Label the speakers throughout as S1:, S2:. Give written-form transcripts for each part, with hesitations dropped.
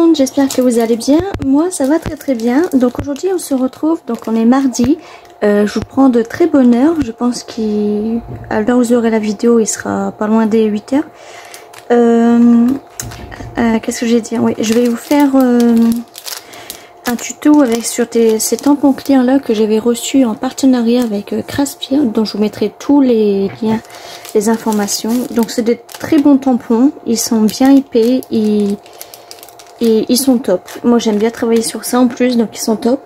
S1: monde, j'espère que vous allez bien. Moi ça va très bien. Donc aujourd'hui on se retrouve, donc on est mardi. Je vous prends de très bonne heure. Je pense qu'à l'heure où vous aurez la vidéo il sera pas loin des 8 heures. Qu'est-ce que j'ai dit? Oui, je vais vous faire un tuto avec sur ces tampons clients là que j'avais reçus en partenariat avec Craspir, dont je vous mettrai tous les liens, les informations. Donc c'est des très bons tampons, ils sont bien épais et ils sont top. Moi j'aime bien travailler sur ça en plus, donc ils sont top.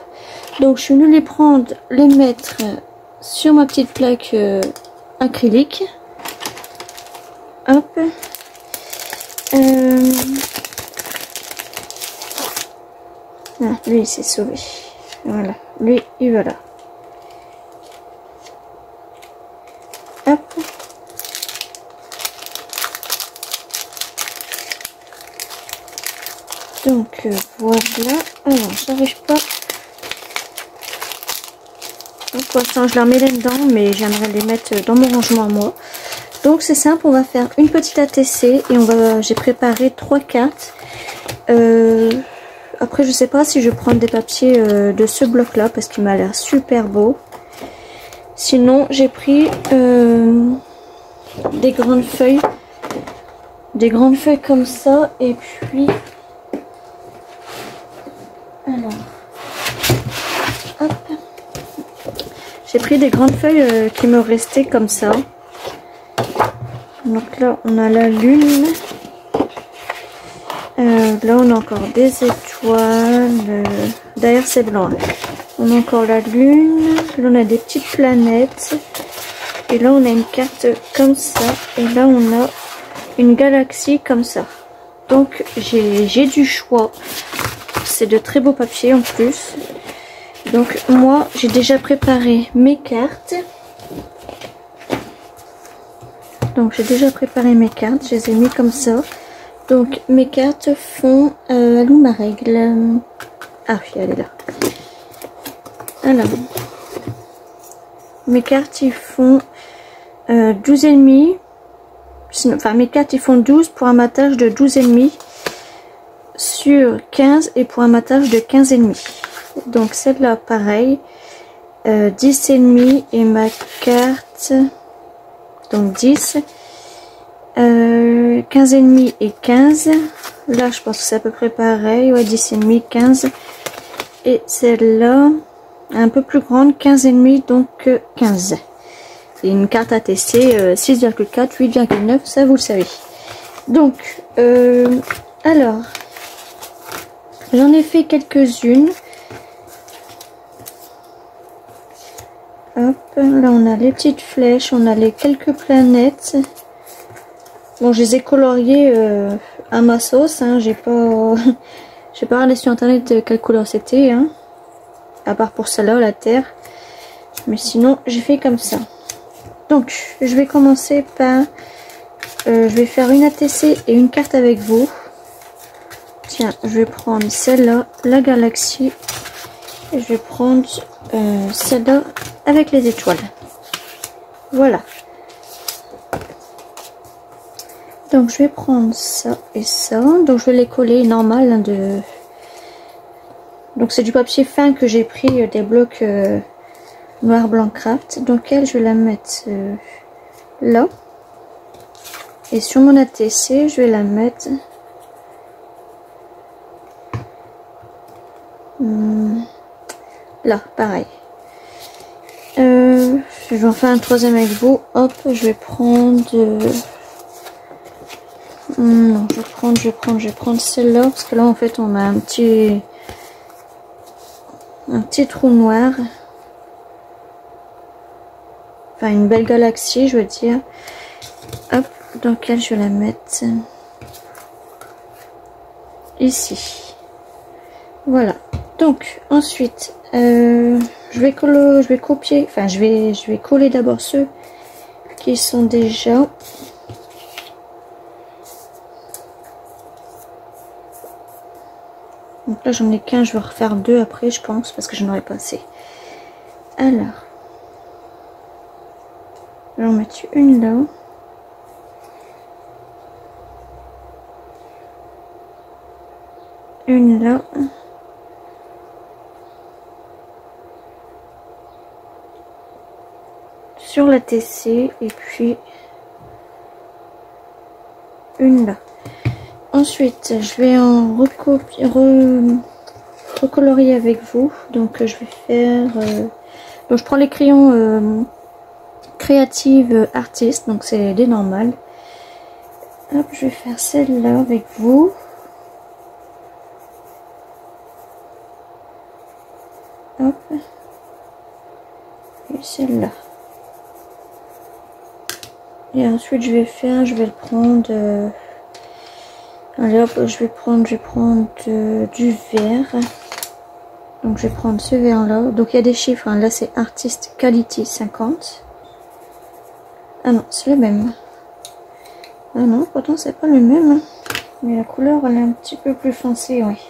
S1: Donc je suis venue les prendre, les mettre sur ma petite plaque acrylique. Hop. Ah, lui il s'est sauvé. Voilà, lui il va là. Hop. Donc voilà. Alors j'arrive pas. Pour l'instant je la remets là-dedans, mais j'aimerais les mettre dans mon rangement à moi. Donc c'est simple, on va faire une petite ATC et j'ai préparé 3 cartes. Après je sais pas si je vais prendre des papiers de ce bloc là parce qu'il m'a l'air super beau. Sinon j'ai pris des grandes feuilles comme ça, et puis alors hop, j'ai pris des grandes feuilles qui me restaient comme ça. Donc là on a la lune. Là on a encore des étoiles. D'ailleurs c'est blanc. On a encore la lune. Là on a des petites planètes. Et là on a une carte comme ça. Et là on a une galaxie comme ça. Donc j'ai du choix. C'est de très beaux papiers en plus. Donc moi j'ai déjà préparé mes cartes. Donc j'ai déjà préparé mes cartes. Je les ai mis comme ça. Donc mes cartes font où ma règle? Ah oui, elle est là. Alors mes cartes ils font 12,5. Enfin mes cartes ils font 12 pour un matage de 12,5 sur 15 et pour un matage de 15,5. Donc celle-là pareil, 10,5 et ma carte donc 10. 15,5 et 15. Là je pense que c'est à peu près pareil. Ouais, 10,5, 15. Et celle-là un peu plus grande, 15,5, donc 15. Et une carte ATC 6,4, 8,9, ça vous le savez. Donc alors j'en ai fait quelques-unes. Hop, là on a les petites flèches, on a les quelques planètes. Bon, je les ai coloriées à ma sauce, hein. J'ai pas regardé sur internet de quelle couleur c'était, hein. À part pour celle-là, la terre. Mais sinon, j'ai fait comme ça. Donc, je vais commencer par... je vais faire une ATC et une carte avec vous. Tiens, je vais prendre celle-là, la galaxie. Et je vais prendre celle-là avec les étoiles. Voilà. Donc je vais prendre ça et ça. Donc je vais les coller normal, hein, donc c'est du papier fin que j'ai pris des blocs noir blanc craft. Donc elle je vais la mettre là. Et sur mon ATC je vais la mettre là, pareil. Je vais en faire un troisième avec vous. Hop, je vais prendre non, je vais prendre celle-là parce que là en fait on a un petit trou noir, enfin une belle galaxie je veux dire. Hop, donc elle je vais la mettre ici. Voilà. Donc ensuite je vais copier, enfin je vais coller d'abord ceux qui sont déjà. Donc là j'en ai qu'un, je vais refaire 2 après je pense parce que j'en aurais pas assez. Alors je vais en mettre une là. Une là. Sur la TC et puis une là. Ensuite, je vais en recolorier avec vous. Donc, je vais faire... donc, je prends les crayons Creative Artist. Donc, c'est des normales. Hop, je vais faire celle-là avec vous. Hop. Et celle-là. Et ensuite, je vais le prendre... allez hop, je vais prendre du vert. Donc je vais prendre ce vert là. Donc il y a des chiffres, hein. Là c'est Artist Quality 50. Ah non, c'est le même. Ah non, pourtant c'est pas le même. Hein. Mais la couleur elle est un petit peu plus foncée, oui.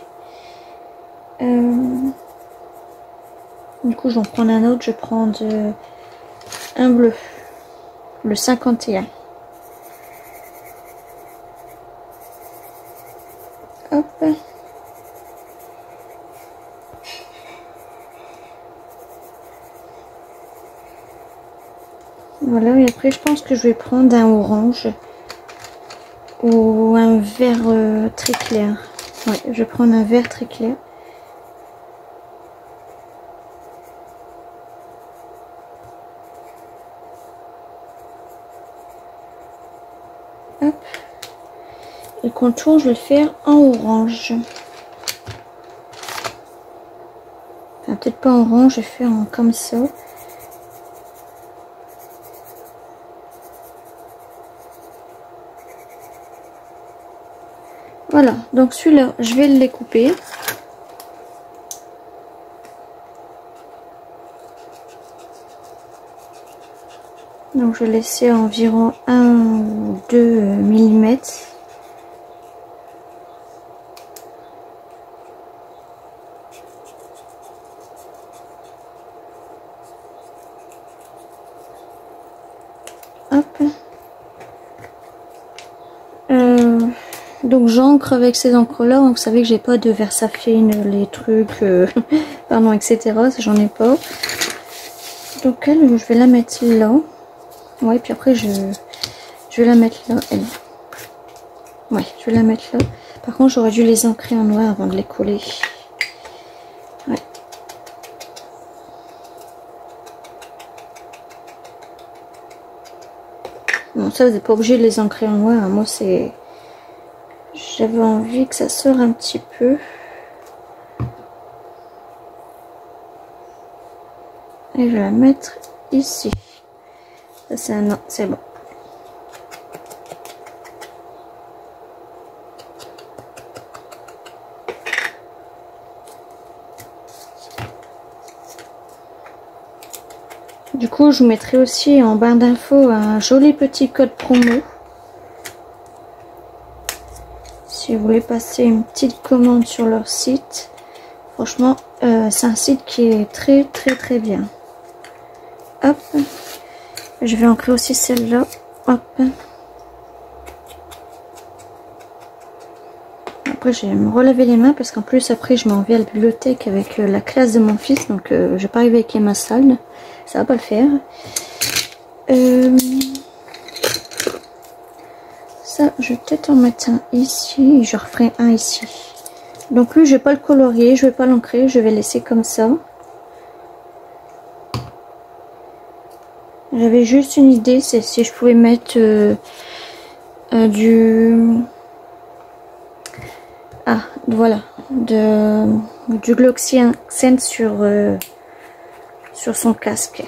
S1: Du coup je vais en prendre un autre, je vais prendre un bleu. Le 51. Hop. Voilà, et après je pense que je vais prendre un orange ou un vert très clair. Ouais, je vais prendre un vert très clair. Hop. Le contour, je vais le faire en orange. Enfin, peut-être pas en orange, je vais faire comme ça. Voilà, donc celui-là, je vais le couper. Donc je vais laisser environ 1 ou 2 mm. Hop. Donc j'encre avec ces encres là, vous savez que j'ai pas de Versafine, les trucs, pardon, etc. J'en ai pas. Donc elle, je vais la mettre là. Ouais, puis après je vais la mettre là, elle. Ouais, je vais la mettre là. Par contre, j'aurais dû les ancrer en noir avant de les coller. Ouais. Bon, ça, vous n'êtes pas obligé de les ancrer en noir. Hein. Moi, c'est... J'avais envie que ça sorte un petit peu. Et je vais la mettre ici. Ça, c'est un... Non, c'est bon. Du coup, je vous mettrai aussi en barre d'infos un joli petit code promo. Si vous voulez passer une petite commande sur leur site. Franchement, c'est un site qui est très bien. Hop. Je vais ancrer aussi celle-là. Hop. Après, je vais me relaver les mains parce qu'en plus, après, je m'en vais à la bibliothèque avec la classe de mon fils. Donc, je vais pas arriver avec ma salle. Ça va pas le faire. Ça, je vais peut-être en mettre un ici. Et je referai un ici. Donc, lui, je vais pas le colorier. Je vais pas l'ancrer. Je vais laisser comme ça. J'avais juste une idée. C'est si je pouvais mettre du... Ah, voilà. Du Gloxy Accent sur son casque.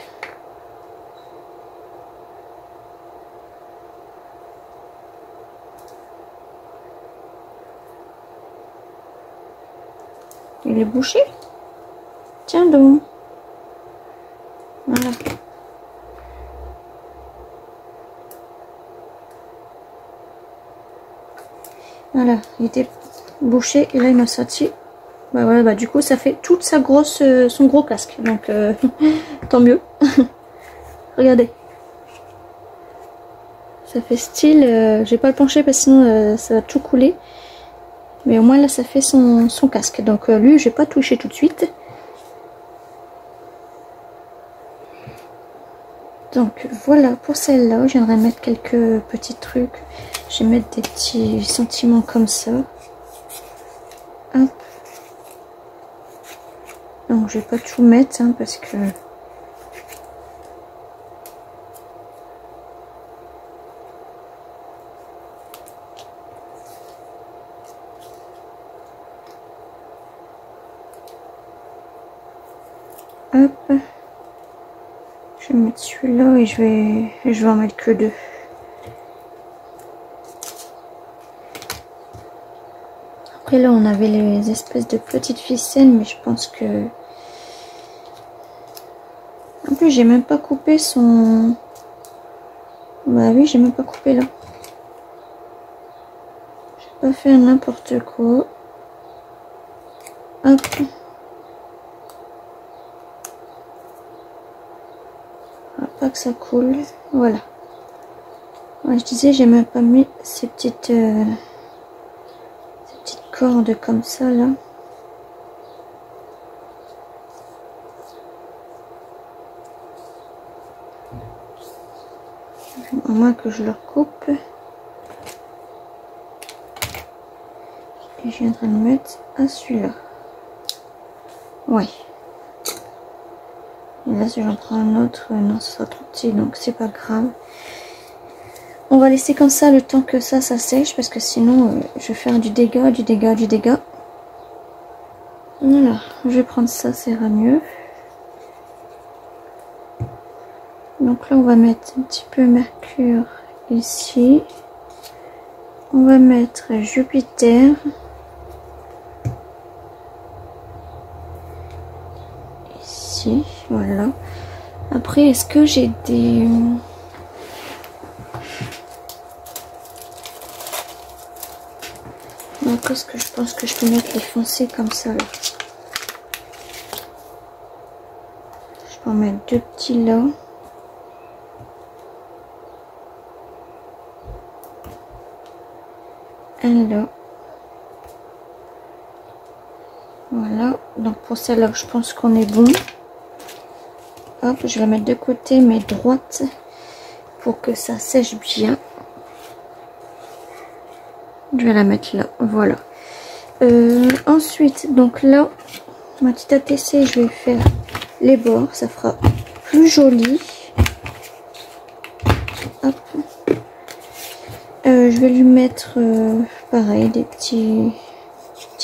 S1: Il est bouché? Tiens donc. Voilà. Voilà, il était bouché et là il m'a sorti. Bah voilà, bah du coup ça fait toute sa grosse, son gros casque. Donc tant mieux. Regardez. Ça fait style. Je vais pas le pencher parce que sinon ça va tout couler. Mais au moins là ça fait son casque. Donc lui je vais pas toucher tout de suite. Donc voilà pour celle-là, j'aimerais mettre quelques petits trucs. Je vais mettre des petits sentiments comme ça. Hop. Donc je vais pas tout mettre hein, parce que... Hop. Je vais mettre celui-là et je vais en mettre que 2. Après là on avait les espèces de petites ficelles, mais je pense que... En plus j'ai même pas coupé son... Bah oui, j'ai même pas coupé là. J'ai pas fait n'importe quoi. Hop. Pas que ça coule. Voilà. Ouais, je disais, j'ai même pas mis ces petites cordes comme ça là. À moins que je leur coupe. Et je viendrai le mettre à celui-là. Ouais. Et là, si j'en prends un autre, non, ce sera trop petit, donc c'est pas grave. On va laisser comme ça le temps que ça sèche, parce que sinon, je vais faire du dégât, du dégât, du dégât. Voilà, je vais prendre ça, ça ira mieux. Donc là, on va mettre un petit peu Mercure ici. On va mettre Jupiter. Ici, voilà. Après, est-ce que j'ai des... Non, qu'est-ce que je pense que je peux mettre les foncés comme ça là. Je peux en mettre 2 petits là. Un là. Voilà. Donc pour celle-là, je pense qu'on est bon. Hop, je vais la mettre de côté, mais droite, pour que ça sèche bien. Je vais la mettre là, voilà. Ensuite, donc là, ma petite ATC, je vais faire les bords, ça fera plus joli. Hop. Je vais lui mettre, pareil, des petits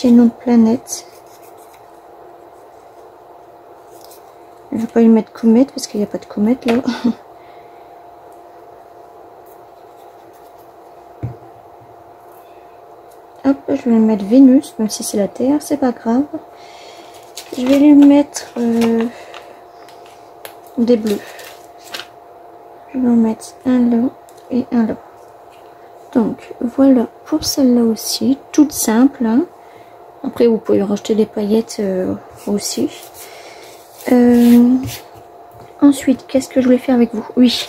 S1: noms de planètes. Je vais pas lui mettre comète parce qu'il n'y a pas de comète là. Hop, je vais lui mettre Vénus, même si c'est la Terre, c'est pas grave. Je vais lui mettre des bleus. Je vais en mettre un là et un là. Donc voilà pour celle-là aussi, toute simple. Hein. Après vous pouvez rajouter des paillettes aussi. Ensuite, qu'est-ce que je voulais faire avec vous? Oui,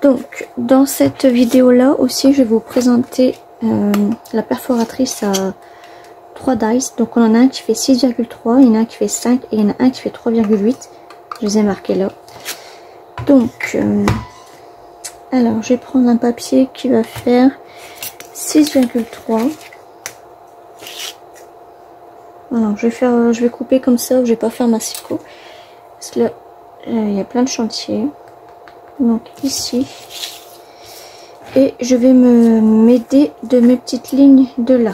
S1: donc dans cette vidéo là aussi je vais vous présenter la perforatrice à 3 dice. Donc on en a un qui fait 6,3, il y en a un qui fait 5 et il y en a un qui fait 3,8. Je les ai marqués là. Donc alors je vais prendre un papier qui va faire 6,3. Alors je vais couper comme ça, je vais pas faire massicot parce que là il y a plein de chantiers. Donc ici, et je vais m'aider de mes petites lignes de là.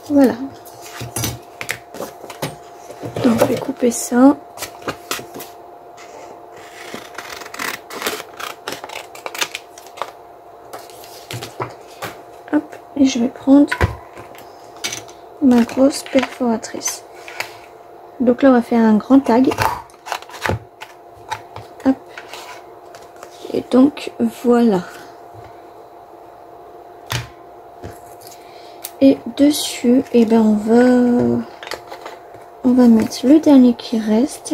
S1: Voilà. Donc je vais couper ça. Hop, et je vais prendre ma grosse perforatrice. Donc là on va faire un grand tag. Hop. Et donc voilà. Et dessus, et ben on va mettre le dernier qui reste.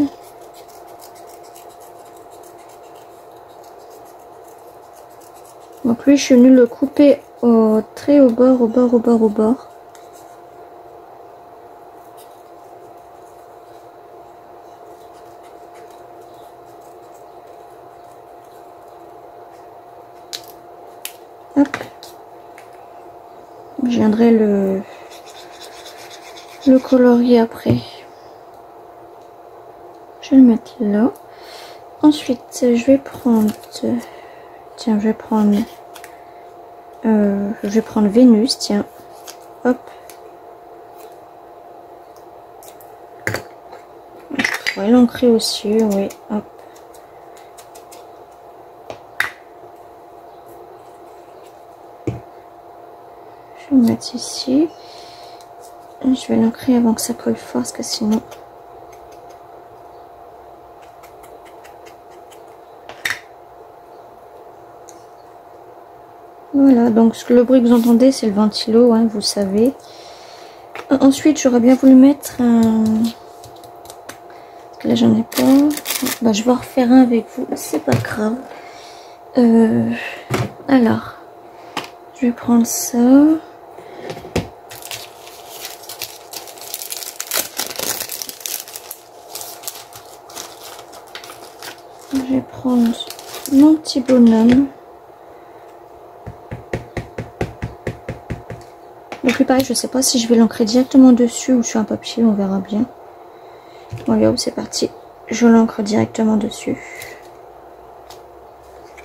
S1: Donc lui, je suis venue le couper au trait au bord, au bord, au bord, au bord. Hop. Je viendrai le colorier après. Je vais le mettre là. Ensuite, je vais prendre... Tiens, je vais prendre Vénus, tiens. Hop. Je pourrais l'ancrer aussi, oui. Hop. Je vais le mettre ici. Je vais l'ancrer avant que ça colle fort, parce que sinon... Voilà, donc le bruit que vous entendez, c'est le ventilo, hein, vous savez. Ensuite, j'aurais bien voulu mettre un... Parce que là, j'en ai pas. Bah, je vais en refaire un avec vous, c'est pas grave. Alors, je vais prendre ça. Je vais prendre mon petit bonhomme. Donc plus pareil, je sais pas si je vais l'ancrer directement dessus ou sur un papier, on verra bien. Allez hop, c'est parti. Je l'ancre directement dessus.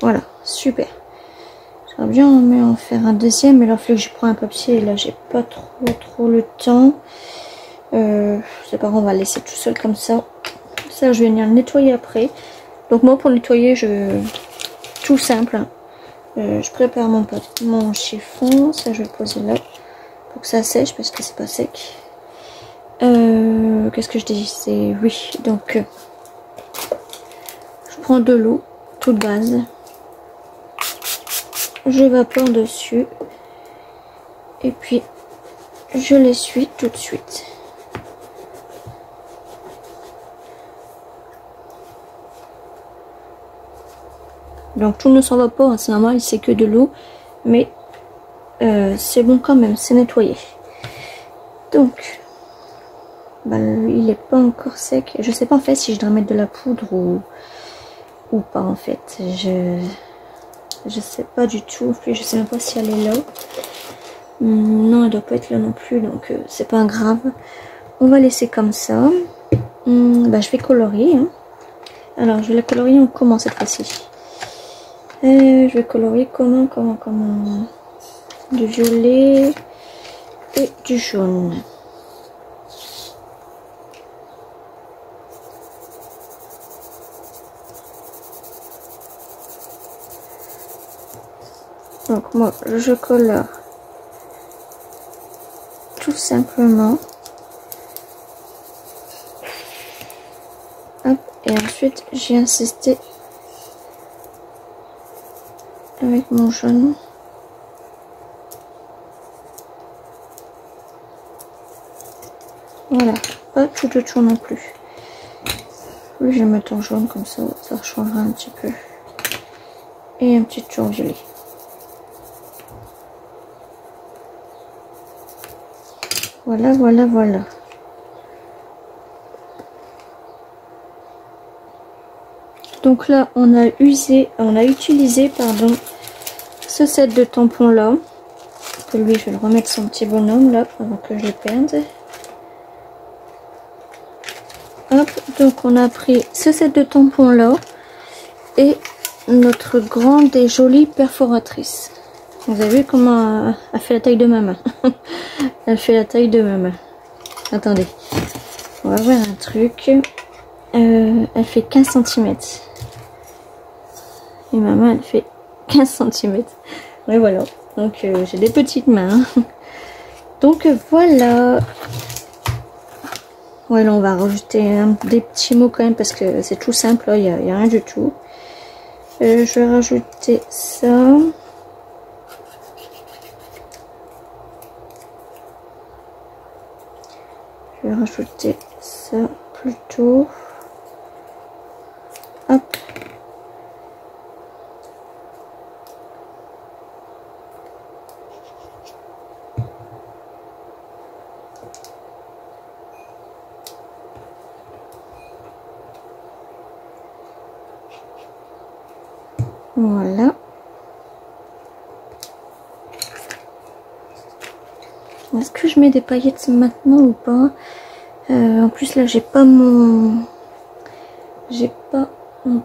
S1: Voilà, super. J'aurais bien aimé en faire un deuxième, mais là, il faut que je prends un papier et là, j'ai pas trop le temps. C'est pas grave, on va le laisser tout seul comme ça. Ça, je vais venir le nettoyer après. Donc moi, pour nettoyer, tout simple. Hein. Je prépare mon chiffon. Ça, je vais le poser là. Pour que ça sèche parce que c'est pas sec. Qu'est-ce que je disais? Oui, donc je prends de l'eau toute base, j'évapore dessus et puis je l'essuie tout de suite. Donc tout ne s'en va pas, hein, c'est normal, c'est que de l'eau, mais c'est bon quand même, c'est nettoyé. Donc bah, il n'est pas encore sec. Je sais pas en fait si je dois mettre de la poudre ou pas en fait. Je sais pas du tout. Puis je sais même pas si elle est là. Non, elle doit pas être là non plus, donc c'est pas grave. On va laisser comme ça. Bah, je vais colorier. Hein. Alors je vais la colorier en comment cette fois-ci. Je vais colorier comment du violet et du jaune. Donc moi je colore tout simplement. Hop, et ensuite j'ai insisté avec mon jaune. Voilà, pas tout autour non plus. Lui, je vais mettre en jaune comme ça, ça changera un petit peu. Et un petit tour violet. Voilà, voilà, voilà. Donc là, on a utilisé, pardon, ce set de tampons là. Que lui, je vais le remettre son petit bonhomme là, avant que je le perde. Hop, donc on a pris ce set de tampons là et notre grande et jolie perforatrice. Vous avez vu comment elle fait la taille de ma main. Elle fait la taille de ma main. Attendez, on va voir un truc. Elle fait 15 cm. Et ma main, elle fait 15 cm. Et voilà. Donc j'ai des petites mains. Donc voilà. Ouais, là on va rajouter des petits mots quand même parce que c'est tout simple. Il n'y a rien du tout. Je vais rajouter ça. Je vais rajouter ça plutôt. Hop. Voilà. Est-ce que je mets des paillettes maintenant ou pas? En plus là j'ai pas mon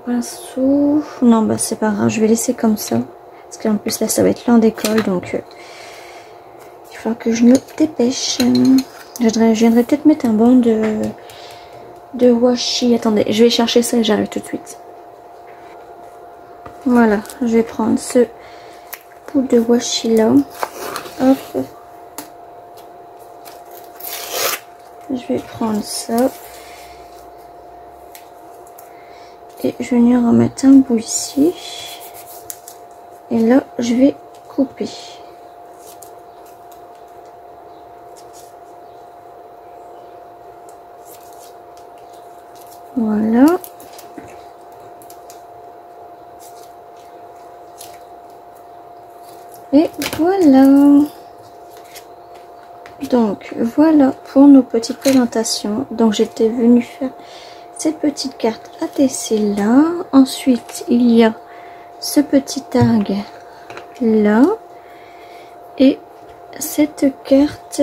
S1: pinceau. Non bah c'est pas grave, je vais laisser comme ça. Parce qu'en plus là ça va être l'heure d'école, donc il va falloir que je me dépêche. Je viendrai peut-être mettre un banc de washi. Attendez, je vais chercher ça et j'arrive tout de suite. Voilà, je vais prendre ce bout de washi là. Hop. Je vais prendre ça. Et je vais venir en mettre un bout ici. Et là, je vais couper. Voilà. Et voilà. Donc voilà pour nos petites présentations. Donc j'étais venue faire cette petite carte ATC là. Ensuite il y a ce petit tag là. Et cette carte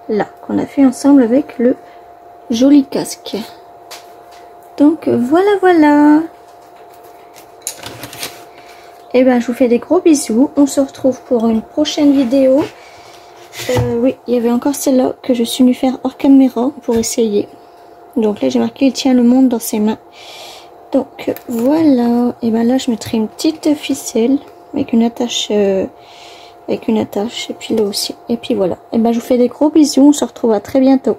S1: là qu'on a fait ensemble avec le joli casque. Donc voilà. Et ben je vous fais des gros bisous. On se retrouve pour une prochaine vidéo. Oui, il y avait encore celle-là que je suis venue faire hors caméra pour essayer. Donc là j'ai marqué il tient le monde dans ses mains. Donc voilà. Et ben là je mettrai une petite ficelle avec une attache et puis là aussi. Et puis voilà. Et ben je vous fais des gros bisous. On se retrouve à très bientôt.